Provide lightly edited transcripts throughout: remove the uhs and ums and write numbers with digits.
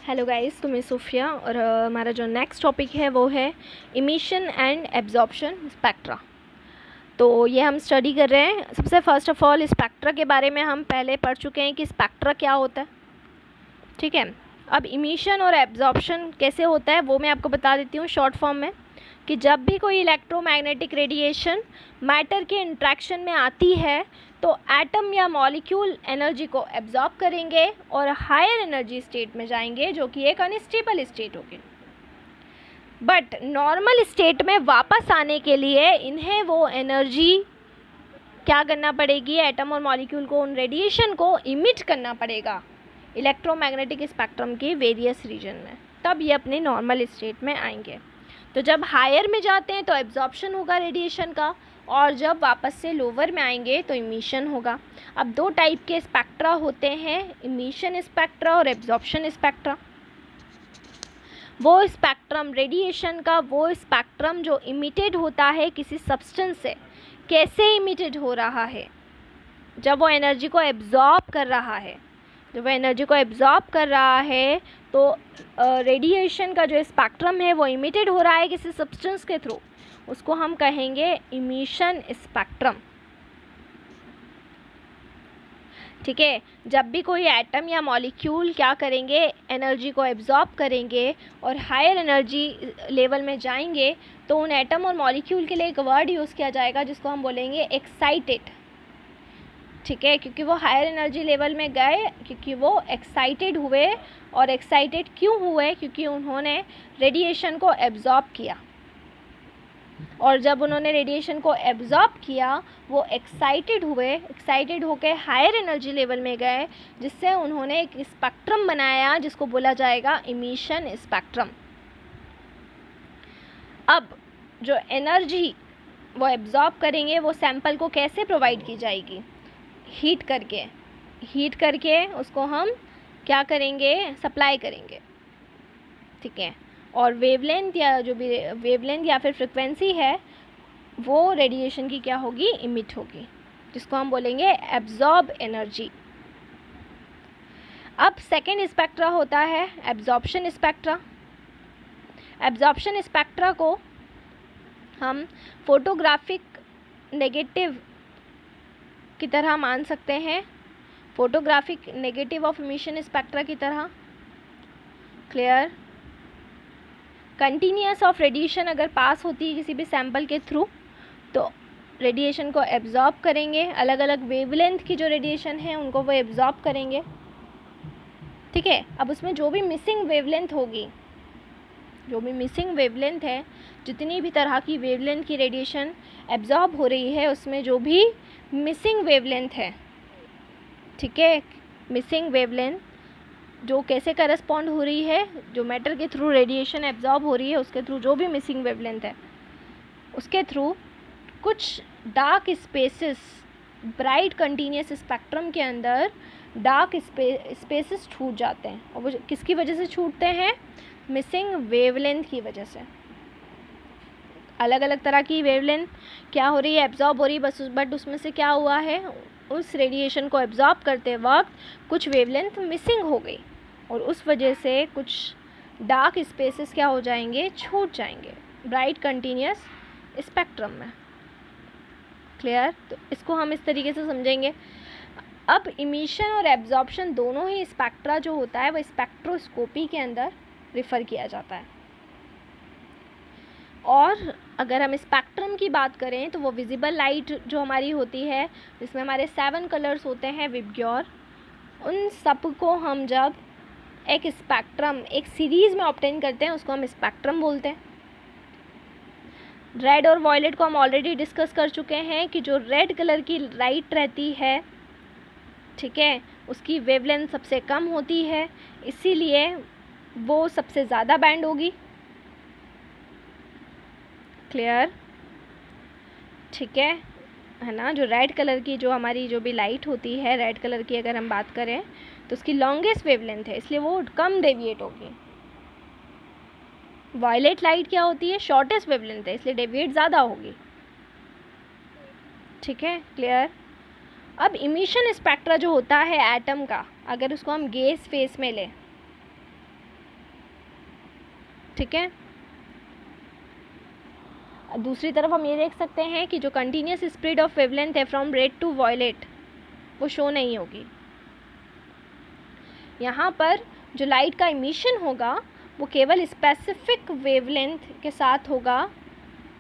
Hello guys, तो मैं Sophia और हमारा जो नेक्स्ट टॉपिक है वो है इमिशन एंड एब्जॉर्प्शन स्पेक्ट्रा। तो ये हम स्टडी कर रहे हैं। सबसे फर्स्ट ऑफ ऑल स्पेक्ट्रा के बारे में हम पहले पढ़ चुके हैं कि स्पेक्ट्रा क्या होता है, ठीक है। अब इमिशन और एब्जॉर्प्शन कैसे होता है वो मैं आपको बता देती हूँ शॉर्ट फॉर्म में, कि जब भी कोई इलेक्ट्रोमैग्नेटिक रेडिएशन मैटर के इंट्रैक्शन में आती है तो एटम या मॉलिक्यूल एनर्जी को एब्जॉर्ब करेंगे और हायर एनर्जी स्टेट में जाएंगे, जो कि एक अनस्टेबल स्टेट होगी। बट नॉर्मल स्टेट में वापस आने के लिए इन्हें वो एनर्जी क्या करना पड़ेगी, एटम और मॉलिक्यूल को उन रेडिएशन को इमिट करना पड़ेगा इलेक्ट्रोमैग्नेटिक स्पेक्ट्रम के वेरियस रीजन में, तब ये अपने नॉर्मल स्टेट में आएंगे। तो जब हायर में जाते हैं तो एब्जॉर्प्शन होगा रेडिएशन का, और जब वापस से लोअर में आएंगे तो इमिशन होगा। अब दो टाइप के स्पेक्ट्रा होते हैं, इमिशन स्पेक्ट्रा और एब्जॉर्प्शन स्पेक्ट्रा। वो स्पेक्ट्रम रेडिएशन का, वो स्पेक्ट्रम जो इमिटेड होता है किसी सब्सटेंस से, कैसे इमिटेड हो रहा है, जब वो एनर्जी को एब्जॉर्ब कर रहा है। जब वो एनर्जी को एब्जॉर्ब कर रहा है तो रेडिएशन का जो स्पेक्ट्रम है वो इमिटेड हो रहा है किसी सब्सटेंस के थ्रू, उसको हम कहेंगे इमिशन स्पेक्ट्रम, ठीक है। जब भी कोई एटम या मॉलिक्यूल क्या करेंगे, एनर्जी को एब्जॉर्ब करेंगे और हायर एनर्जी लेवल में जाएंगे, तो उन एटम और मॉलिक्यूल के लिए एक वर्ड यूज़ किया जाएगा जिसको हम बोलेंगे एक्साइटेड, ठीक है। क्योंकि वो हायर एनर्जी लेवल में गए, क्योंकि वो एक्साइटेड हुए। और एक्साइटेड क्यों हुए? क्योंकि उन्होंने रेडिएशन को एब्जॉर्ब किया, और जब उन्होंने रेडिएशन को एब्जॉर्ब किया वो एक्साइटेड हुए, एक्साइटेड होकर हायर एनर्जी लेवल में गए, जिससे उन्होंने एक स्पेक्ट्रम बनाया जिसको बोला जाएगा इमिशन स्पेक्ट्रम। अब जो एनर्जी वो एब्जॉर्ब करेंगे वो सैंपल को कैसे प्रोवाइड की जाएगी? हीट करके उसको हम क्या करेंगे, सप्लाई करेंगे, ठीक है। और वेवलेंथ या जो भी वेवलेंथ या फिर फ्रिक्वेंसी है वो रेडिएशन की क्या होगी, इमिट होगी, जिसको हम बोलेंगे एब्जॉर्ब एनर्जी। अब सेकेंड स्पेक्ट्रा होता है एब्जॉर्प्शन स्पेक्ट्रा। एब्जॉर्प्शन स्पेक्ट्रा को हम फोटोग्राफिक नेगेटिव की तरह मान सकते हैं, photographic negative of emission spectra की तरह। क्लियर? कंटिन्यूस ऑफ रेडिएशन अगर पास होती है किसी भी सैंपल के थ्रू तो रेडिएशन को एब्जॉर्ब करेंगे, अलग अलग वेवलेंथ की जो रेडिएशन है उनको वो एब्जॉर्ब करेंगे, ठीक है। अब उसमें जो भी मिसिंग वेवलेंथ होगी, जो भी मिसिंग वेवलेंथ है, जितनी भी तरह की वेवलेंथ की रेडिएशन एब्जॉर्ब हो रही है, उसमें जो भी मिसिंग वेवलेंथ है, ठीक है, मिसिंग वेवलेंथ जो कैसे करस्पॉन्ड हो रही है, जो मैटर के थ्रू रेडिएशन एब्जॉर्ब हो रही है उसके थ्रू जो भी मिसिंग वेवलेंथ है, उसके थ्रू कुछ dark spaces bright continuous spectrum के अंदर डार्क स्पेसेस छूट जाते हैं। और वो किसकी वजह से छूटते हैं? मिसिंग वेवलेंथ की वजह से। अलग अलग तरह की वेवलेंथ क्या हो रही है, एब्जॉर्ब हो रही है, बट उसमें से क्या हुआ है, उस रेडिएशन को एब्जॉर्ब करते वक्त कुछ वेवलेंथ मिसिंग हो गई, और उस वजह से कुछ डार्क स्पेसेस क्या हो जाएंगे, छूट जाएंगे ब्राइट कंटिन्यूस स्पेक्ट्रम में। क्लियर? तो इसको हम इस तरीके से समझेंगे। अब इमिशन और एब्जॉर्प्शन दोनों ही स्पेक्ट्रा जो होता है वो स्पेक्ट्रोस्कोपी के अंदर रिफ़र किया जाता है। और अगर हम स्पेक्ट्रम की बात करें तो वो विजिबल लाइट जो हमारी होती है, जिसमें हमारे 7 कलर्स होते हैं विबग्योर, उन सब को हम जब एक स्पेक्ट्रम एक सीरीज़ में ऑब्टेन करते हैं उसको हम स्पेक्ट्रम बोलते हैं। रेड और वॉयलेट को हम ऑलरेडी डिस्कस कर चुके हैं कि जो रेड कलर की लाइट रहती है, ठीक है, उसकी वेवलेंथ सबसे कम होती है, इसीलिए वो सबसे ज़्यादा बैंड होगी। क्लियर? ठीक है ना। जो रेड कलर की जो हमारी जो भी लाइट होती है, रेड कलर की अगर हम बात करें तो उसकी लॉन्गेस्ट वेवलेंथ है, इसलिए वो कम डेविएट होगी। वायलेट लाइट क्या होती है, शॉर्टेस्ट वेवलेंथ है, इसलिए डेविएट ज़्यादा होगी, ठीक है। क्लियर? अब इमिशन स्पेक्ट्रा जो होता है एटम का, अगर उसको हम गैस फेस में लें, ठीक है। दूसरी तरफ हम ये देख सकते हैं कि जो कंटिन्यूस स्प्रेड ऑफ वेवलेंथ है फ्रॉम रेड टू वॉयलेट वो शो नहीं होगी। यहाँ पर जो लाइट का इमिशन होगा वो केवल स्पेसिफिक वेवलेंथ के साथ होगा।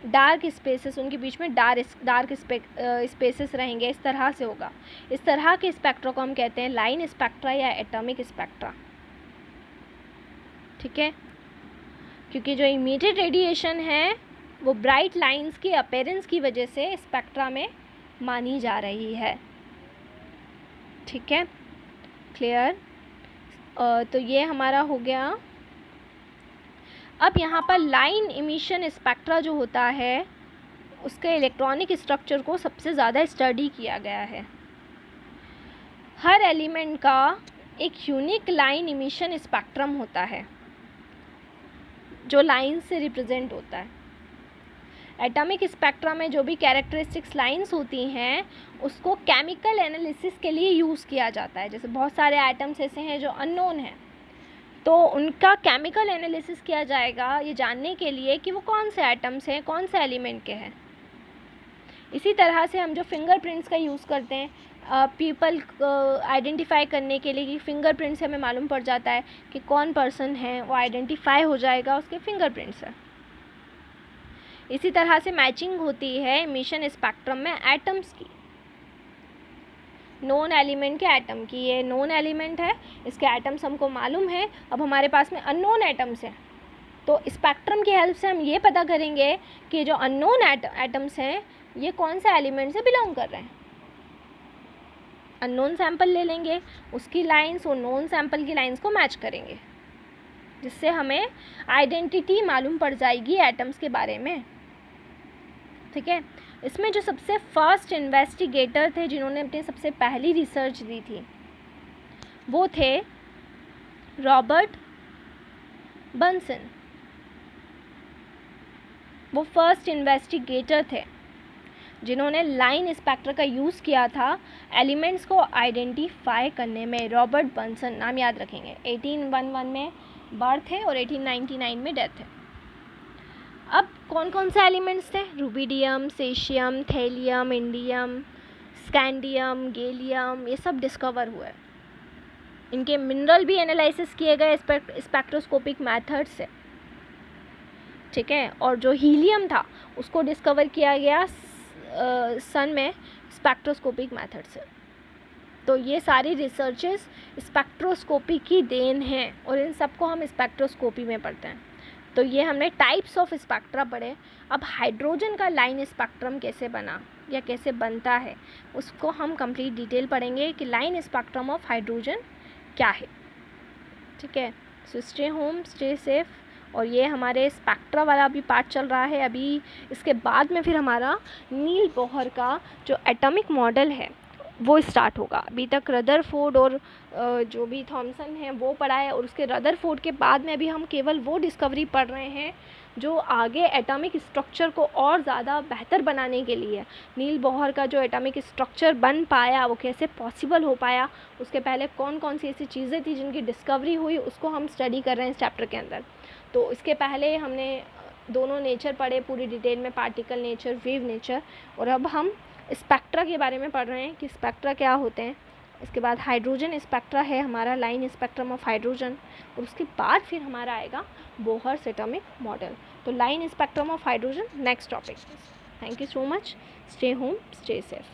डार्क स्पेसेस, उनके बीच में डार्क स्पेसेस रहेंगे, इस तरह से होगा। इस तरह के स्पेक्ट्रा को हम कहते हैं लाइन स्पेक्ट्रा या एटॉमिक स्पेक्ट्रा। ठीक है, क्योंकि जो इमीडिएट रेडिएशन है वो ब्राइट लाइंस की अपीयरेंस की वजह से स्पेक्ट्रा में मानी जा रही है। ठीक है, क्लियर। तो ये हमारा हो गया। अब यहाँ पर लाइन इमिशन स्पेक्ट्रा जो होता है उसके इलेक्ट्रॉनिक स्ट्रक्चर को सबसे ज़्यादा स्टडी किया गया है। हर एलिमेंट का एक यूनिक लाइन इमिशन स्पेक्ट्रम होता है जो लाइन से रिप्रेजेंट होता है। एटॉमिक स्पेक्ट्रा में जो भी कैरेक्टरिस्टिक्स लाइंस होती हैं उसको केमिकल एनालिसिस के लिए यूज़ किया जाता है। जैसे बहुत सारे आइटम्स ऐसे हैं जो अननोन हैं, तो उनका केमिकल एनालिसिस किया जाएगा ये जानने के लिए कि वो कौन से आइटम्स हैं, कौन से एलिमेंट के हैं। इसी तरह से हम जो फिंगरप्रिंट्स का यूज़ करते हैं पीपल आइडेंटिफाई करने के लिए, कि फिंगरप्रिंट से हमें मालूम पड़ जाता है कि कौन पर्सन है, वो आइडेंटिफाई हो जाएगा उसके फिंगरप्रिंट से। इसी तरह से मैचिंग होती है इमिशन स्पेक्ट्रम में एटम्स की, नॉन एलिमेंट के एटम की। ये नॉन एलिमेंट है, इसके एटम्स हमको मालूम है। अब हमारे पास में अननोन एटम्स हैं, तो स्पेक्ट्रम की हेल्प से हम ये पता करेंगे कि जो अननोन एटम्स हैं ये कौन से एलिमेंट से बिलोंग कर रहे हैं। अननोन सैंपल ले लेंगे, उसकी लाइंस और नॉन सैंपल की लाइंस को मैच करेंगे, जिससे हमें आइडेंटिटी मालूम पड़ जाएगी एटम्स के बारे में। ठीक है, इसमें जो सबसे फर्स्ट इन्वेस्टिगेटर थे जिन्होंने अपनी सबसे पहली रिसर्च दी थी वो थे रॉबर्ट बंसन। वो फर्स्ट इन्वेस्टिगेटर थे जिन्होंने लाइन स्पेक्ट्रा का यूज़ किया था एलिमेंट्स को आइडेंटिफाई करने में। रॉबर्ट बंसन, नाम याद रखेंगे। 1811 में बर्थ है और 1899 में डेथ है। अब कौन कौन से एलिमेंट्स थे? Rubidium, caesium, thallium, indium, scandium, gallium, ये सब डिस्कवर हुए। इनके मिनरल भी एनालिसिस किए गए स्पेक्ट्रोस्कोपिक मेथड से। ठीक है, और जो हीलियम था उसको डिस्कवर किया गया सन में स्पेक्ट्रोस्कोपिक मेथड से। तो ये सारी रिसर्चेस स्पेक्ट्रोस्कोपी की देन हैं और इन सबको हम स्पेक्ट्रोस्कोपी में पढ़ते हैं। तो ये हमने टाइप्स ऑफ स्पेक्ट्रा पढ़े। अब हाइड्रोजन का लाइन स्पेक्ट्रम कैसे बना या कैसे बनता है उसको हम कंप्लीट डिटेल पढ़ेंगे कि लाइन स्पेक्ट्रम ऑफ हाइड्रोजन क्या है। ठीक है, so stay home, stay safe. और ये हमारे स्पेक्ट्रा वाला भी पार्ट चल रहा है अभी। इसके बाद में फिर हमारा नील बोहर का जो एटॉमिक मॉडल है वो स्टार्ट होगा। अभी तक रदरफोर्ड और जो भी थॉमसन है वो पढ़ा है, और उसके रदरफोर्ड के बाद में अभी हम केवल वो डिस्कवरी पढ़ रहे हैं जो आगे एटॉमिक स्ट्रक्चर को और ज़्यादा बेहतर बनाने के लिए। नील बोहर का जो एटॉमिक स्ट्रक्चर बन पाया वो कैसे पॉसिबल हो पाया, उसके पहले कौन कौन सी ऐसी चीज़ें थी जिनकी डिस्कवरी हुई, उसको हम स्टडी कर रहे हैं इस चैप्टर के अंदर। तो इसके पहले हमने दोनों नेचर पढ़े पूरी डिटेल में, पार्टिकल नेचर, वेव नेचर, और अब हम स्पेक्ट्रा के बारे में पढ़ रहे हैं कि स्पेक्ट्रा क्या होते हैं। इसके बाद हाइड्रोजन स्पेक्ट्रा है हमारा, लाइन स्पेक्ट्रम ऑफ हाइड्रोजन, और उसके बाद फिर हमारा आएगा बोहर्स एटॉमिक मॉडल। तो line spectrum of hydrogen next topic. Thank you so much, stay home, stay safe.